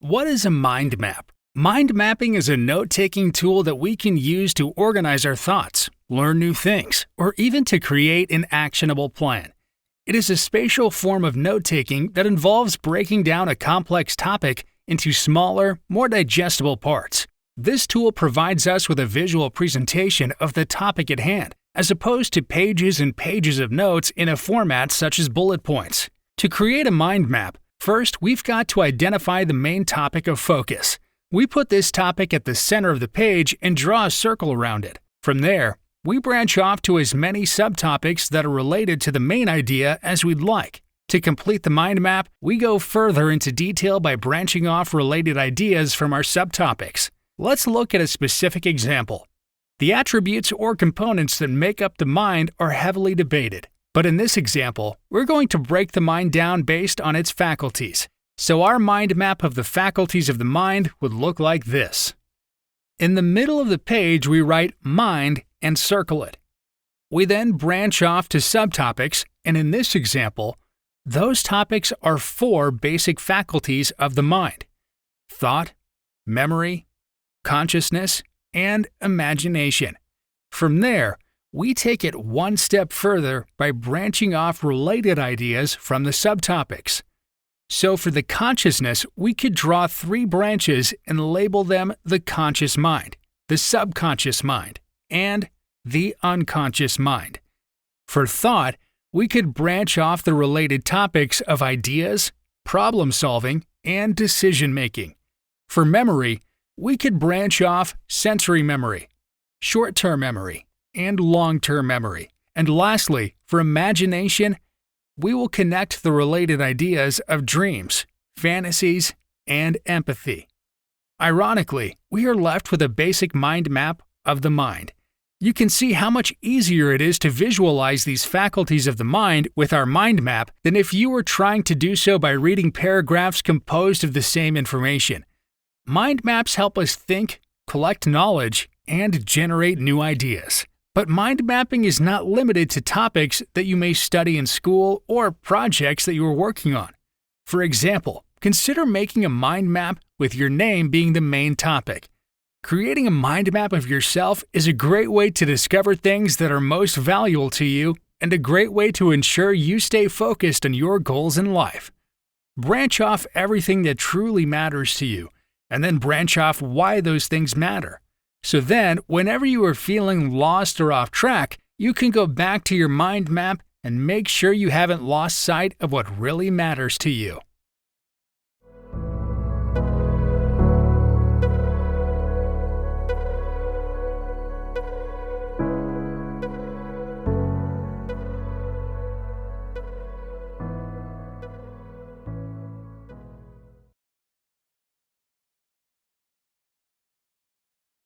What is a mind map? Mind mapping is a note-taking tool that we can use to organize our thoughts, learn new things, or even to create an actionable plan. It is a spatial form of note-taking that involves breaking down a complex topic into smaller, more digestible parts. This tool provides us with a visual presentation of the topic at hand, as opposed to pages and pages of notes in a format such as bullet points. To create a mind map, first we've got to identify the main topic of focus. We put this topic at the center of the page and draw a circle around it. From there, we branch off to as many subtopics that are related to the main idea as we'd like. To complete the mind map, we go further into detail by branching off related ideas from our subtopics. Let's look at a specific example. The attributes or components that make up the mind are heavily debated. But in this example, we're going to break the mind down based on its faculties. So our mind map of the faculties of the mind would look like this. In the middle of the page, we write mind and circle it. We then branch off to subtopics, and in this example, those topics are 4 basic faculties of the mind: thought, memory, consciousness, and imagination. From there, we take it one step further by branching off related ideas from the subtopics. So for the consciousness, we could draw 3 branches and label them the conscious mind, the subconscious mind, and the unconscious mind. For thought, we could branch off the related topics of ideas, problem solving, and decision making. For memory, we could branch off sensory memory, short-term memory, and long-term memory. And lastly, for imagination, we will connect the related ideas of dreams, fantasies, and empathy. Ironically, we are left with a basic mind map of the mind. You can see how much easier it is to visualize these faculties of the mind with our mind map than if you were trying to do so by reading paragraphs composed of the same information. Mind maps help us think, collect knowledge, and generate new ideas. But mind mapping is not limited to topics that you may study in school or projects that you are working on. For example, consider making a mind map with your name being the main topic. Creating a mind map of yourself is a great way to discover things that are most valuable to you and a great way to ensure you stay focused on your goals in life. Branch off everything that truly matters to you, and then branch off why those things matter. So then, whenever you are feeling lost or off track, you can go back to your mind map and make sure you haven't lost sight of what really matters to you.